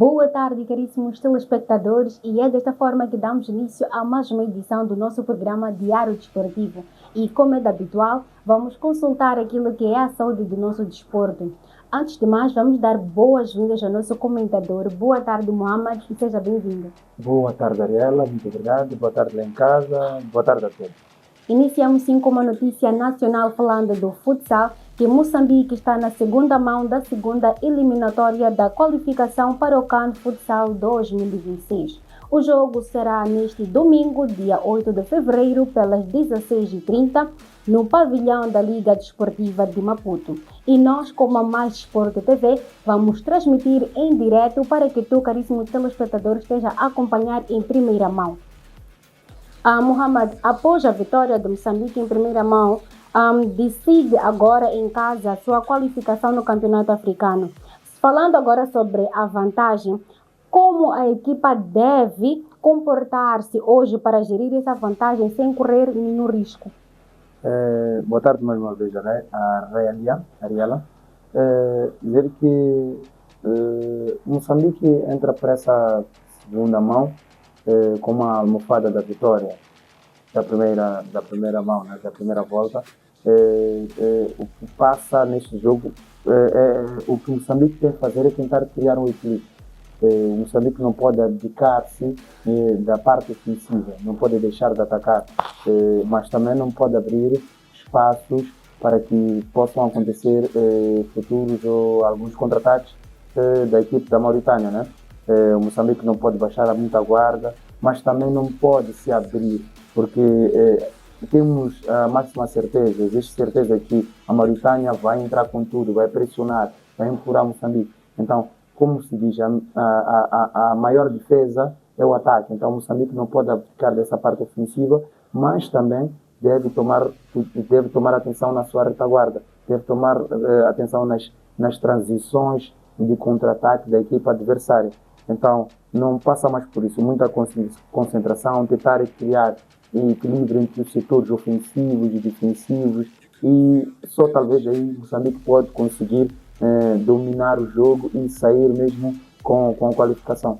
Boa tarde, caríssimos telespectadores, e é desta forma que damos início a mais uma edição do nosso programa Diário Desportivo. E, como é de habitual, vamos consultar aquilo que é a saúde do nosso desporto. Antes de mais, vamos dar boas-vindas ao nosso comentador. Boa tarde, Mohamed, e seja bem-vindo. Boa tarde, Ariela, muito obrigado. Boa tarde lá em casa, boa tarde a todos. Iniciamos sim com uma notícia nacional falando do futsal, que Moçambique está na segunda mão da segunda eliminatória da qualificação para o CAN Futsal 2026. O jogo será neste domingo, dia 8 de fevereiro, pelas 16h30, no pavilhão da Liga Desportiva de Maputo. E nós, como a Mais Desporto TV, vamos transmitir em direto para que tu, caríssimo telespectador, esteja a acompanhar em primeira mão. Mohamed, após a vitória de Moçambique em primeira mão, decide agora em casa a sua qualificação no Campeonato Africano. Falando agora sobre a vantagem, como a equipa deve comportar-se hoje para gerir essa vantagem sem correr nenhum risco? Boa tarde mais uma vez, Ariela. Dizer que Moçambique entra para essa segunda mão com uma almofada da vitória da primeira mão, né, da primeira volta. O que passa neste jogo, o que Moçambique tem que fazer é tentar criar um equilíbrio. O Moçambique não pode abdicar-se da parte ofensiva, não pode deixar de atacar, mas também não pode abrir espaços para que possam acontecer futuros ou alguns contra-ataques da equipe da Mauritânia, né? O Moçambique não pode baixar muita guarda, mas também não pode se abrir, porque temos a máxima certeza, existe certeza que a Mauritânia vai entrar com tudo, vai pressionar, vai empurrar Moçambique. Então, como se diz, a maior defesa é o ataque. Então, Moçambique não pode abdicar dessa parte ofensiva, mas também deve tomar atenção na sua retaguarda, deve tomar atenção nas transições de contra-ataque da equipe adversária. Então, não passa mais por isso, muita concentração, tentar criar equilíbrio entre os setores ofensivos e defensivos, e só talvez aí Moçambique pode conseguir dominar o jogo e sair mesmo com a qualificação.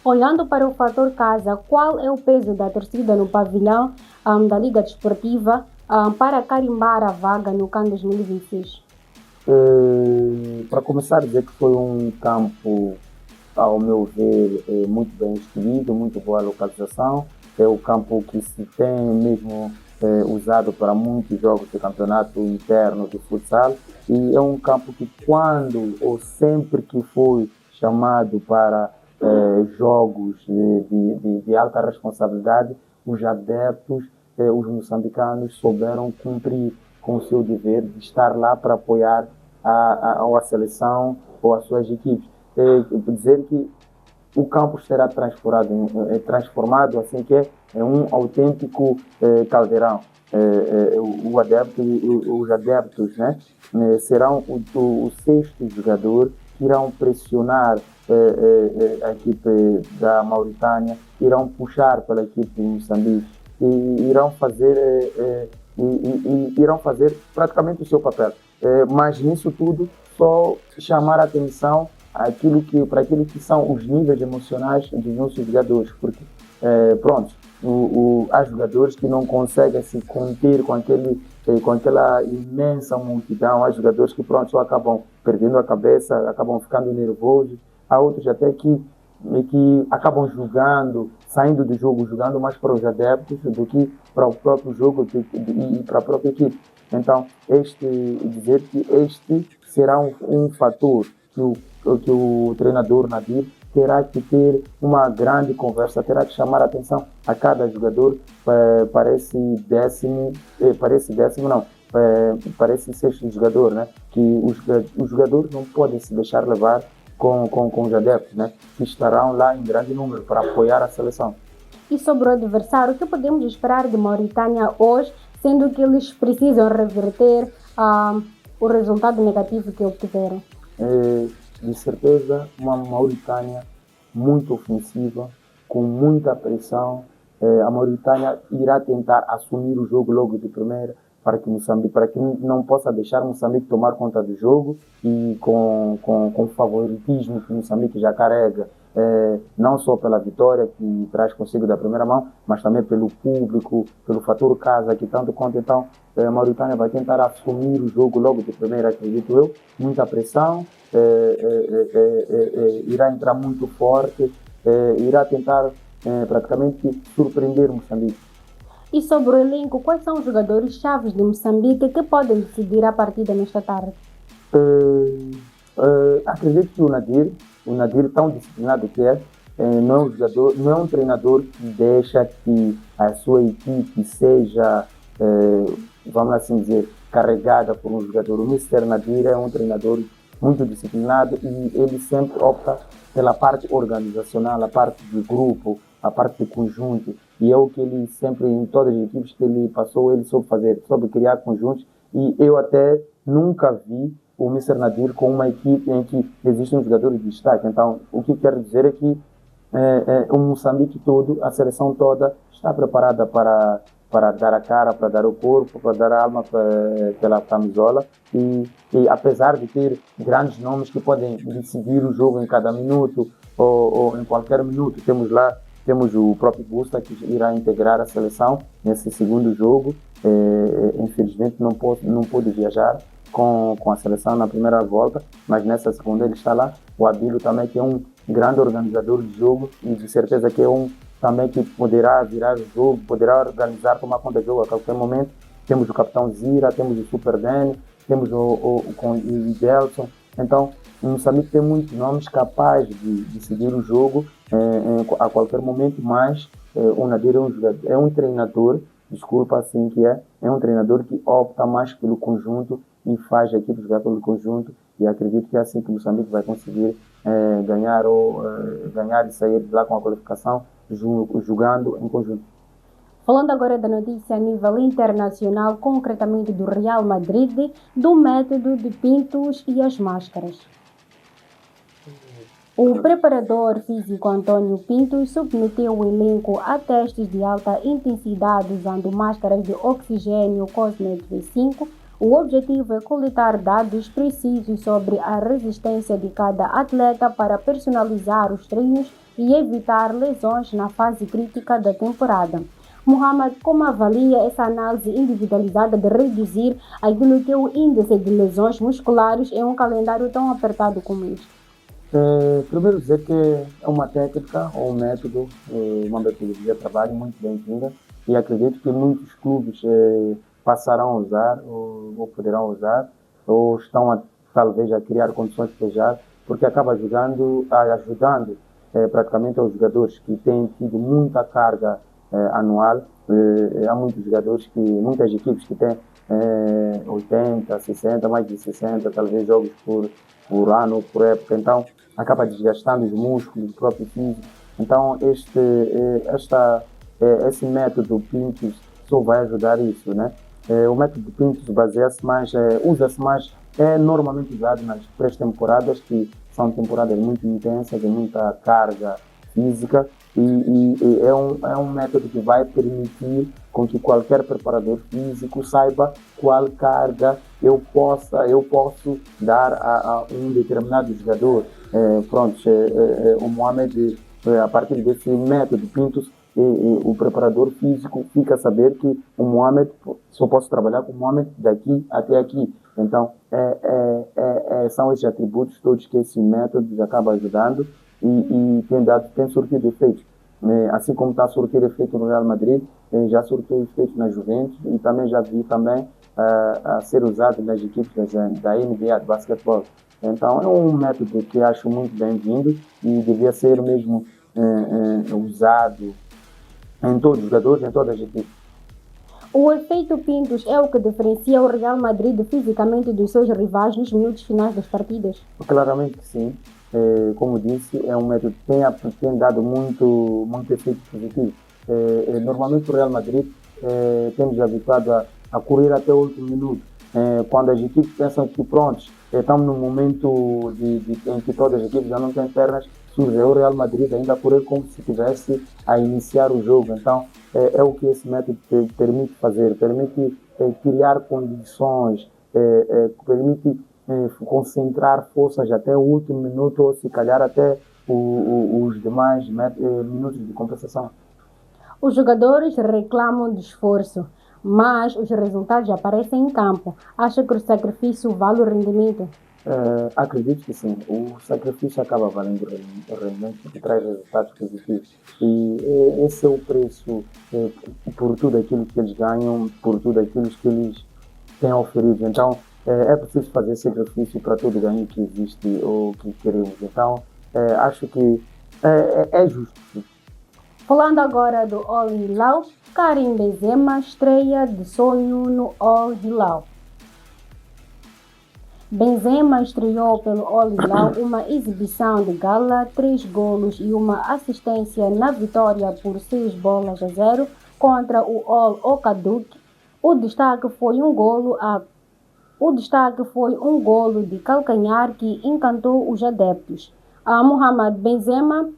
Olhando para o fator casa, qual é o peso da torcida no pavilhão da Liga Desportiva para carimbar a vaga no CAN 2026? Para começar, dizer que foi um campo, ao meu ver, muito bem escolhido, muito boa localização. É o campo que se tem mesmo usado para muitos jogos de campeonato interno de futsal, e é um campo que quando ou sempre que foi chamado para jogos de alta responsabilidade, os adeptos, os moçambicanos souberam cumprir com o seu dever de estar lá para apoiar a seleção ou as suas equipes. Dizer que o campo será transformado assim que é um autêntico caldeirão. Os adeptos, né, serão o sexto jogador que irão pressionar a equipe da Mauritânia, irão puxar pela equipe de Moçambique e irão fazer praticamente o seu papel. Mas nisso tudo, só chamar a atenção para aquilo que são os níveis emocionais dos nossos jogadores, porque há jogadores que não conseguem se conter com aquela imensa multidão, há jogadores que só acabam perdendo a cabeça, acabam ficando nervosos, há outros até que acabam saindo do jogo jogando mais para os adeptos do que para o próprio jogo e para a própria equipe. Então, dizer que este será um fator que o treinador Nadir terá que ter uma grande conversa, terá que chamar a atenção a cada jogador. Parece sexto jogador, né? Que os jogadores não podem se deixar levar com os adeptos, né? Que estarão lá em grande número para apoiar a seleção. E sobre o adversário, o que podemos esperar de Mauritânia hoje, sendo que eles precisam reverter o resultado negativo que obtiveram? De certeza, uma Mauritânia muito ofensiva, com muita pressão. A Mauritânia irá tentar assumir o jogo logo de primeira, para que não possa deixar Moçambique tomar conta do jogo, e com o favoritismo que Moçambique já carrega não só pela vitória que traz consigo da primeira mão, mas também pelo público, pelo fator casa que tanto conta. Então, a Mauritânia vai tentar assumir o jogo logo de primeira, acredito eu, muita pressão, irá entrar muito forte, irá tentar praticamente surpreender Moçambique. E sobre o elenco, quais são os jogadores chaves de Moçambique que podem decidir a partida nesta tarde? Acredito que o Nadir tão disciplinado que não é um jogador, não é um treinador que deixa que a sua equipe seja, vamos assim dizer, carregada por um jogador. O Mister Nadir é um treinador muito disciplinado e ele sempre opta pela parte organizacional, a parte do grupo, a parte do conjunto. E é o que ele sempre, em todas as equipes que ele passou, ele soube fazer, soube criar conjuntos. E eu até nunca vi o Mister Nadir com uma equipe em que existem jogadores de destaque. Então, o que quero dizer é que o Moçambique todo, a seleção toda, está preparada para dar a cara, para dar o corpo, para dar a alma pela camisola. E apesar de ter grandes nomes que podem decidir o jogo em cada minuto ou em qualquer minuto, temos o próprio Busta que irá integrar a seleção nesse segundo jogo. Infelizmente não pôde viajar com a seleção na primeira volta, mas nessa segunda ele está lá. O Abílio também, que é um grande organizador de jogo e de certeza que é um também que poderá virar o jogo, poderá organizar, tomar conta do jogo a qualquer momento. Temos o Capitão Zira, temos o Super Dani, temos o Gelson. Então, o Moçambique tem muitos nomes capazes de seguir o jogo a qualquer momento, mas o Nadir é um treinador, desculpa assim que é um treinador que opta mais pelo conjunto e faz a equipe jogar pelo conjunto, e acredito que é assim que o Moçambique vai conseguir ganhar e sair de lá com a qualificação jogando em conjunto. Falando agora da notícia a nível internacional, concretamente do Real Madrid, do método de Pintos e as máscaras. O preparador físico António Pintos submeteu o elenco a testes de alta intensidade usando máscaras de oxigênio Cosmet V5. O objetivo é coletar dados precisos sobre a resistência de cada atleta para personalizar os treinos e evitar lesões na fase crítica da temporada. Mohamed, como avalia essa análise individualizada de reduzir aquilo que é o índice de lesões musculares em um calendário tão apertado como este? Primeiro dizer que é uma técnica ou um método, uma metodologia de trabalho muito bem-vinda, e acredito que muitos clubes passarão a usar ou poderão usar, ou estão talvez a criar condições para usar, porque acaba ajudando praticamente aos jogadores que têm tido muita carga anual. Há muitas equipes que têm 80, 60, mais de 60, talvez jogos por ano ou por época, então acaba desgastando os músculos, o próprio físico. Então esse método Pintos só vai ajudar isso, né? O método Pintos baseia-se mais, usa-se mais, é normalmente usado nas pré-temporadas, que são temporadas muito intensas, de muita carga física, e é um método que vai permitir com que qualquer preparador físico saiba qual carga eu posso dar a um determinado jogador. O Mohamed, a partir desse método Pintos, o preparador físico fica a saber que o Mohamed, só posso trabalhar com o Mohamed daqui até aqui. Então, são esses atributos todos que esse método acaba ajudando e tem surtido efeito. Assim como está a surtir efeito no Real Madrid, já surtiu efeito na Juventus e também já vi a ser usado nas equipes da NBA de basquetebol. Então é um método que acho muito bem-vindo e devia ser mesmo usado em todos os jogadores, em todas as equipes. O efeito Pintos é o que diferencia o Real Madrid fisicamente dos seus rivais nos minutos finais das partidas? Claramente que sim. Como disse, é um método que tem dado muito efeito positivo. Normalmente o Real Madrid temos habituado a correr até 8 minutos. Quando as equipes pensam que prontos, estamos num momento em que todas as equipes já não têm pernas, surge o Real Madrid ainda a correr como se estivesse a iniciar o jogo. Então é o que esse método permite fazer, permite criar condições, permite concentrar forças até o último minuto ou se calhar até os demais minutos de compensação. Os jogadores reclamam de esforço, mas os resultados aparecem em campo. Acha que o sacrifício vale o rendimento? Acredito que sim. O sacrifício acaba valendo o rendimento porque traz resultados positivos. E esse é o preço por tudo aquilo que eles ganham, por tudo aquilo que eles têm oferido. Então, é preciso fazer sacrifício para todo ganho que existe ou que queremos. Então, acho que é justo. Sim. Falando agora do Al Hilal, Karim Benzema estreia de sonho no Al Hilal. Benzema estreou pelo Al Hilal uma exibição de gala, 3 golos e uma assistência na vitória por 6-0 contra o Al Okaduk. O destaque foi um golo de calcanhar que encantou os adeptos. Mohamed Benzema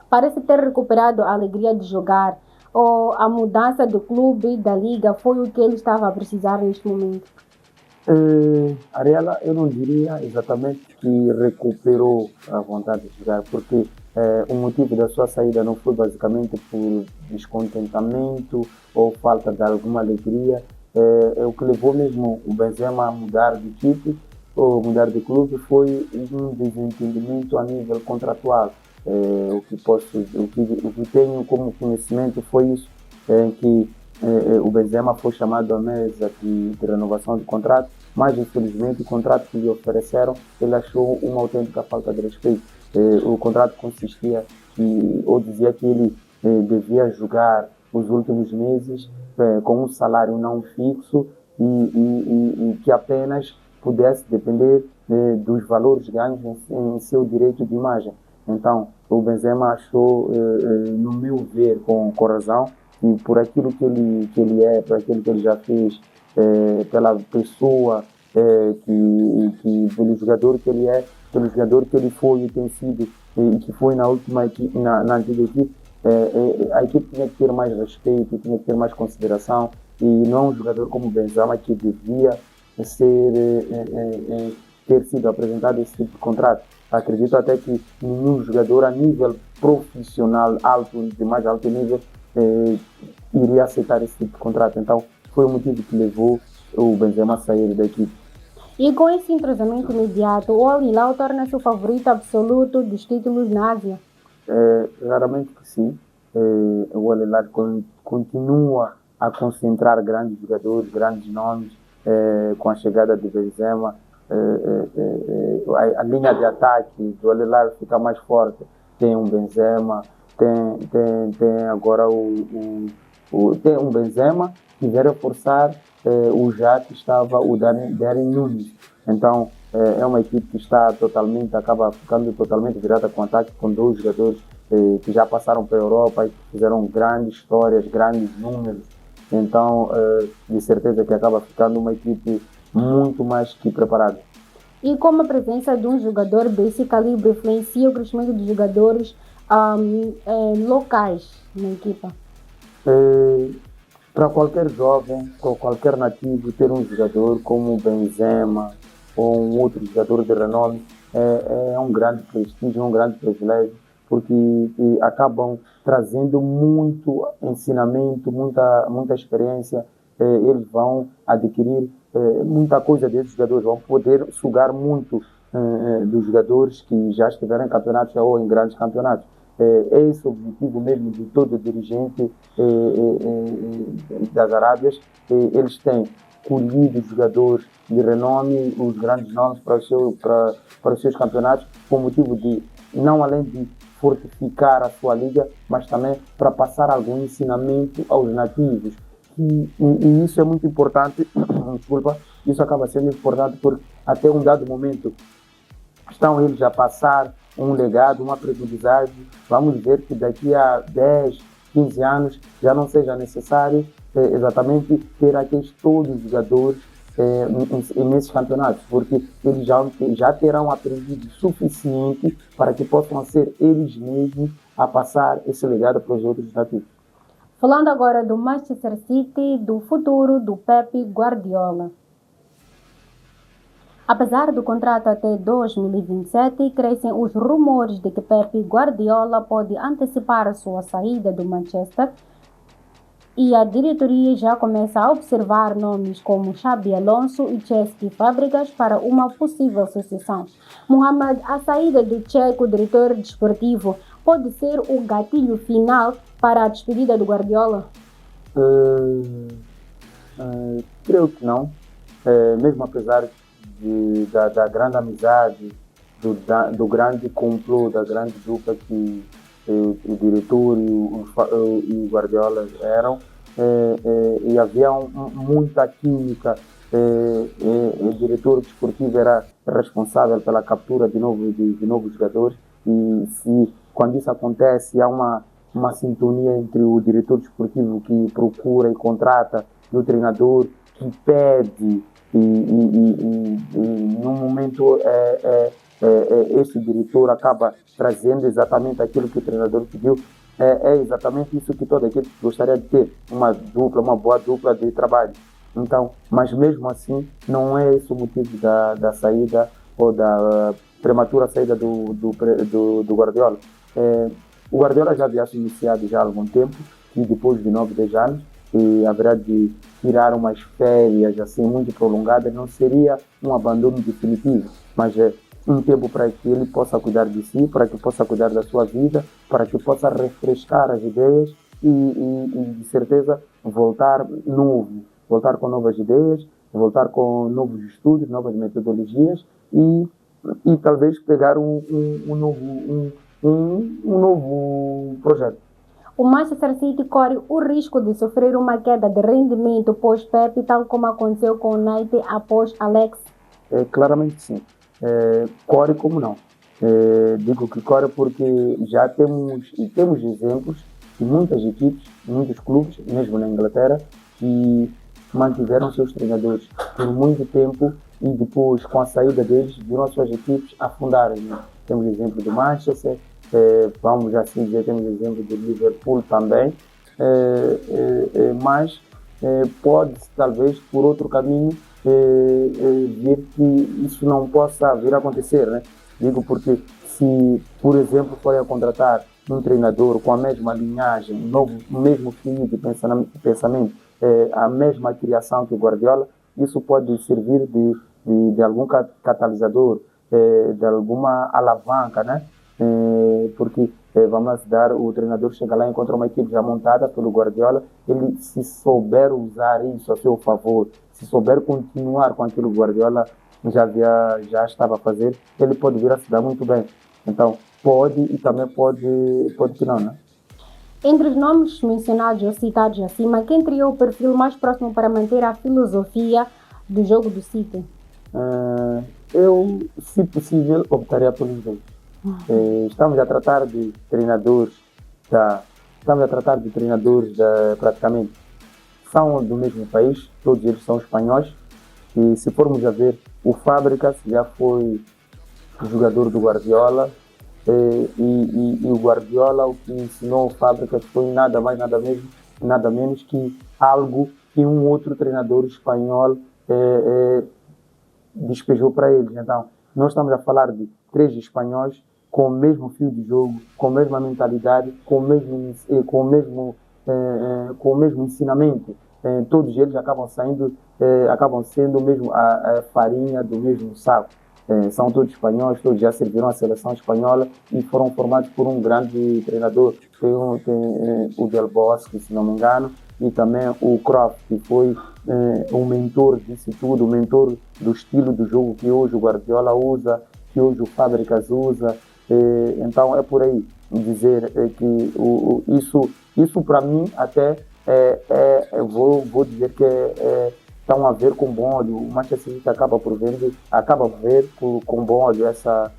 parece ter recuperado a alegria de jogar, ou a mudança do clube e da liga foi o que ele estava a precisar neste momento? Ariela, eu não diria exatamente que recuperou a vontade de jogar, porque o motivo da sua saída não foi basicamente por descontentamento ou falta de alguma alegria. O que levou mesmo o Benzema a mudar de equipe ou mudar de clube foi um desentendimento a nível contratual. O que tenho como conhecimento foi isso, que o Benzema foi chamado à mesa de renovação de contrato, mas infelizmente o contrato que lhe ofereceram, ele achou uma autêntica falta de respeito. O contrato consistia ou dizia que ele devia jogar os últimos meses com um salário não fixo e que apenas pudesse depender dos valores ganhos em seu direito de imagem. Então, o Benzema achou, no meu ver, com razão, e por aquilo que ele é, por aquilo que ele já fez, pela pessoa, pelo jogador que ele é, pelo jogador que ele foi e tem sido, e que foi na última equipe, na antiga equipe, a equipe tinha que ter mais respeito, tinha que ter mais consideração, e não é um jogador como o Benzema que devia ter sido apresentado esse tipo de contrato. Acredito até que nenhum jogador a nível profissional alto, de mais alto nível, iria aceitar esse tipo de contrato. Então, foi o motivo que levou o Benzema a sair da equipe. E com esse entrosamento imediato, o Al Hilal torna-se o favorito absoluto dos títulos na Ásia? Claramente que sim. O Al Hilal continua a concentrar grandes jogadores, grandes nomes, com a chegada de Benzema. A linha de ataque do Al Hilal fica mais forte. Tem um Benzema, tem agora tem um Benzema que veio reforçar já que estava o Darwin Núñez. Então é uma equipe que acaba ficando totalmente virada com ataque, com 2 jogadores que já passaram para a Europa e que fizeram grandes histórias, grandes números. Então de certeza que acaba ficando uma equipe muito mais que preparado. E como a presença de um jogador desse calibre influencia o crescimento de jogadores locais na equipa? Para qualquer jovem, para qualquer nativo, ter um jogador como o Benzema ou um outro jogador de renome é um grande prestígio, um grande privilégio, porque acabam trazendo muito ensinamento, muita experiência. Eles vão adquirir muita coisa desses jogadores, vão poder sugar muito dos jogadores que já estiveram em campeonatos ou em grandes campeonatos. É esse o objetivo mesmo de todo dirigente das Arábias. Eles têm colhido jogadores de renome, os grandes nomes para os seus campeonatos, com o motivo de, não além de fortificar a sua liga, mas também para passar algum ensinamento aos nativos. E isso é muito importante, desculpa, isso acaba sendo importante porque até um dado momento estão eles a passar um legado, uma aprendizagem. Vamos ver que daqui a 10, 15 anos já não seja necessário exatamente ter aqueles todos os jogadores nesses campeonatos, porque eles já terão aprendido o suficiente para que possam ser eles mesmos a passar esse legado para os outros nativos. Falando agora do Manchester City, do futuro do Pep Guardiola. Apesar do contrato até 2027, crescem os rumores de que Pep Guardiola pode antecipar a sua saída do Manchester e a diretoria já começa a observar nomes como Xabi Alonso e Cesc Fábricas para uma possível sucessão. Mohamed, a saída do Checo, diretor desportivo, pode ser o gatilho final para a despedida do Guardiola? Creio que não. Mesmo apesar da grande amizade, do grande complô, da grande dupla que o diretor e o Guardiola eram, e havia muita química. O diretor desportivo era responsável pela captura de novos jogadores, e quando isso acontece, há uma sintonia entre o diretor desportivo que procura e contrata e o treinador que pede, e num momento esse diretor acaba trazendo exatamente aquilo que o treinador pediu. É exatamente isso que toda equipe gostaria de ter, uma boa dupla de trabalho. Então, mas mesmo assim, não é esse o motivo da saída ou da prematura saída do Guardiola. O Guardiola já havia se iniciado já há algum tempo, e depois de 9, 10 anos, e haverá de tirar umas férias assim muito prolongadas, não seria um abandono definitivo, mas é um tempo para que ele possa cuidar de si, para que possa cuidar da sua vida, para que possa refrescar as ideias e de certeza voltar com novas ideias, voltar com novos estudos, novas metodologias e talvez pegar um novo projeto. O Manchester City corre o risco de sofrer uma queda de rendimento pós-Pep, tal como aconteceu com o United após Alex? Claramente sim. Corre como não. Digo que corre porque já temos exemplos de muitas equipes, muitos clubes, mesmo na Inglaterra, que mantiveram seus treinadores por muito tempo e depois, com a saída deles, viram as suas equipes afundarem. Né? Temos exemplo do Manchester, vamos assim dizer, temos exemplo do Liverpool também, mas pode talvez por outro caminho ver que isso não possa vir a acontecer, né? Digo porque se, por exemplo, forem a contratar um treinador com a mesma linhagem, o mesmo fio de pensamento, a mesma criação que o Guardiola, isso pode servir de algum catalisador, de alguma alavanca, né? Porque vamos dar, o treinador chega lá e encontra uma equipe já montada pelo Guardiola, ele se souber usar isso a seu favor, se souber continuar com aquilo que o Guardiola já estava a fazer, ele pode vir a se dar muito bem. Então, pode e também pode que não, né? Entre os nomes mencionados ou citados acima, quem teria o perfil mais próximo para manter a filosofia do jogo do City? Eu, se possível, optaria por ninguém. Estamos a tratar de treinadores praticamente são do mesmo país, todos eles são espanhóis, e se formos a ver, o Fábricas já foi jogador do Guardiola, e o Guardiola o que ensinou o Fábricas foi nada mais, nada menos que algo que um outro treinador espanhol despejou para eles. Então, nós estamos a falar de 3 espanhóis com o mesmo fio de jogo, com a mesma mentalidade, com o mesmo ensinamento. Todos eles acabam sendo mesmo a farinha do mesmo saco. São todos espanhóis, todos já serviram a seleção espanhola e foram formados por um grande treinador. Tem o Del Bosque, se não me engano, e também o Cruyff, que foi um mentor disso tudo, o mentor do estilo do jogo que hoje o Guardiola usa, que hoje o Fábricas usa. Então é por aí dizer que isso para mim até vou dizer que estão a ver com bom olho. O Manchester City acaba ver com bom olho essa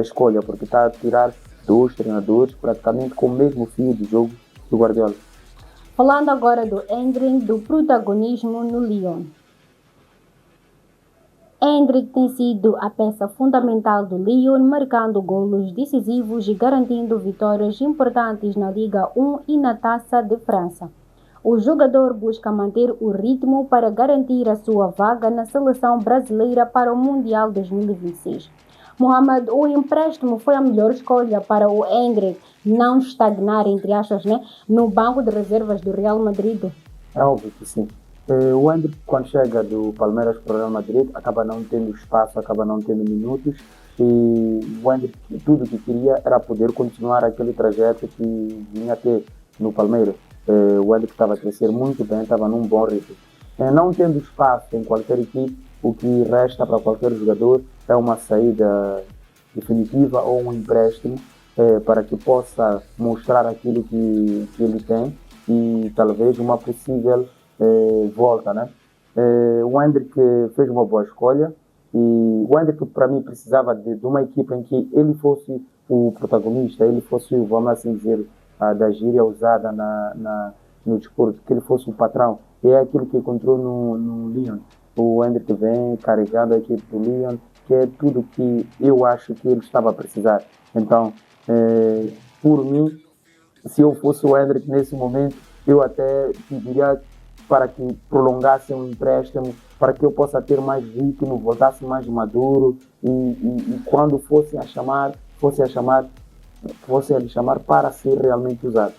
escolha, porque está a tirar 2 treinadores praticamente com o mesmo fio de jogo do Guardiola. Falando agora do Endrick, do protagonismo no Lyon. Endrick tem sido a peça fundamental do Lyon, marcando golos decisivos e garantindo vitórias importantes na Liga 1 e na Taça de França. o jogador busca manter o ritmo para garantir a sua vaga na seleção brasileira para o Mundial 2026. Mohamed, o empréstimo foi a melhor escolha para o Endrick não estagnar, entre aspas, né, no banco de reservas do Real Madrid? É óbvio que sim. O Endrick, quando chega do Palmeiras para o Real Madrid, acaba não tendo espaço, acaba não tendo minutos. E o Endrick, tudo que queria era poder continuar aquele trajeto que vinha a ter no Palmeiras. O Endrick estava a crescer muito bem, estava num bom ritmo. Não tendo espaço em qualquer equipe, o que resta para qualquer jogador é uma saída definitiva ou um empréstimo para que possa mostrar aquilo que ele tem e talvez uma possível volta, né? O Endrick fez uma boa escolha e o Endrick, para mim, precisava de uma equipa em que ele fosse o protagonista, ele fosse, vamos assim dizer, da gíria usada no desporto, que ele fosse o patrão. E é aquilo que encontrou no Lyon. O Endrick vem carregando a equipe do Lyon, que é tudo que eu acho que ele estava a precisar. Então, por mim, se eu fosse o Endrick nesse momento, eu até pediria para que prolongasse um empréstimo, para que eu possa ter mais ritmo, voltasse mais maduro e quando fosse a lhe chamar para ser realmente usado.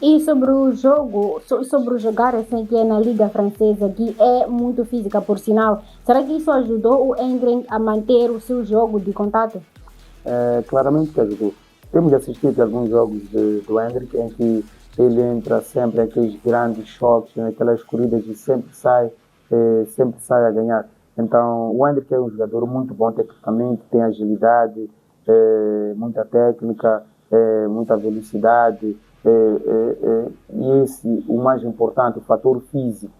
E sobre o jogo, sobre o jogar assim que é na Liga Francesa, que é muito física, por sinal, será que isso ajudou o Endrick a manter o seu jogo de contato? Claramente que ajudou. Temos assistido a alguns jogos do Endrick em que ele entra sempre aqueles grandes choques, naquelas corridas e sempre sai a ganhar. Então, o Endrick é um jogador muito bom tecnicamente, tem agilidade, muita técnica, muita velocidade, e esse, o mais importante, o fator físico.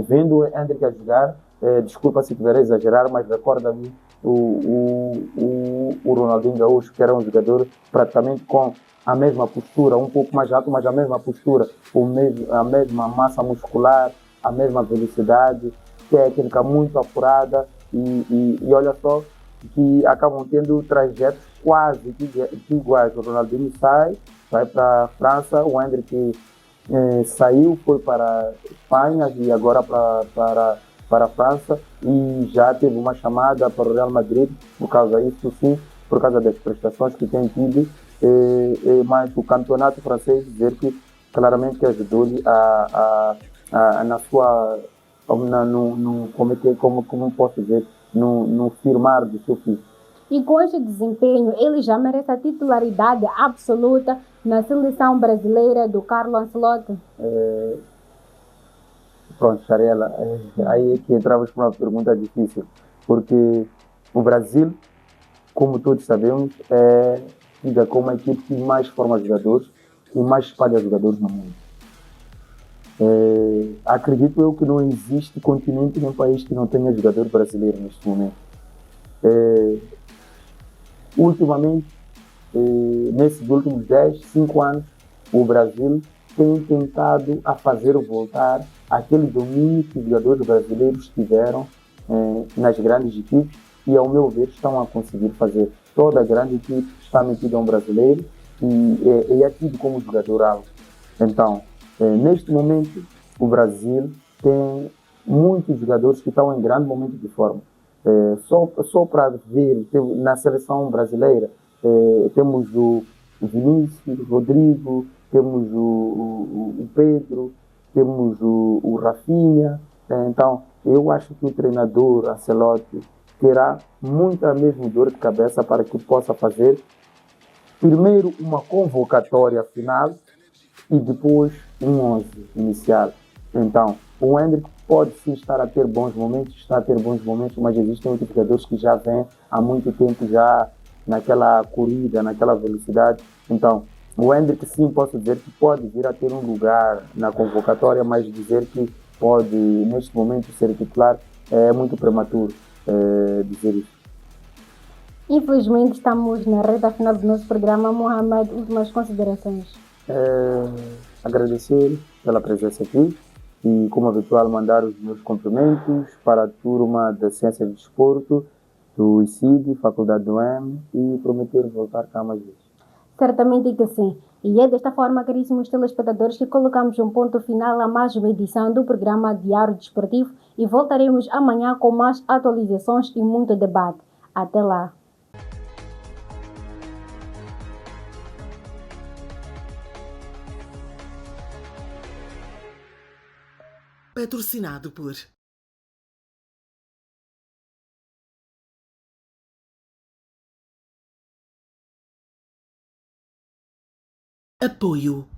Vendo o Endrick a jogar, desculpa se estiver a exagerar, mas recorda-me o Ronaldinho Gaúcho, que era um jogador praticamente com a mesma postura, um pouco mais alto, mas a mesma postura, a mesma massa muscular, a mesma velocidade, técnica muito apurada e olha só que acabam tendo trajetos quase que iguais. O Ronaldinho vai para a França, o Endrick saiu, foi para a Espanha e agora para a França e já teve uma chamada para o Real Madrid por causa disso, sim, por causa das prestações que tem tido, mas o campeonato francês dizer que claramente ajudou-lhe na sua como posso dizer, no firmar do seu filho. E com este desempenho, ele já merece a titularidade absoluta na seleção brasileira do Carlo Ancelotti? Pronto, Charela, aí é que entramos para uma pergunta difícil, porque o Brasil, como todos sabemos, é como a equipe que mais forma jogadores e mais espalha jogadores no mundo. Acredito eu que não existe continente nem país que não tenha jogador brasileiro neste momento. Ultimamente, nesses últimos 10, 5 anos, o Brasil tem tentado a fazer voltar aquele domínio que os jogadores brasileiros tiveram nas grandes equipes e, ao meu ver, estão a conseguir fazer. Toda a grande equipe está metida a um brasileiro e é tido como jogador alto. Então, neste momento, o Brasil tem muitos jogadores que estão em grande momento de forma. Só para ver, na seleção brasileira, temos o Vinícius, o Rodrigo, temos o Pedro, temos o Rafinha. Então, eu acho que o treinador Ancelotti terá muita mesmo dor de cabeça para que possa fazer primeiro uma convocatória final e depois um 11 inicial. Então, o Endrick pode sim estar a ter bons momentos, mas existem outros jogadores que já vêm há muito tempo já naquela corrida, naquela velocidade. Então, o Endrick sim, posso dizer que pode vir a ter um lugar na convocatória, mas dizer que pode, neste momento, ser titular é muito prematuro dizer isso. Infelizmente, estamos na reta final do nosso programa. Mohamed, últimas considerações. Agradecer pela presença aqui e, como habitual, mandar os meus cumprimentos para a turma da Ciência do Desporto, do ICID, Faculdade do M, e prometer voltar cá mais vezes. Certamente que sim. E é desta forma, caríssimos telespectadores, que colocamos um ponto final a mais uma edição do programa Diário Desportivo e voltaremos amanhã com mais atualizações e muito debate. Até lá! Patrocinado por Apoio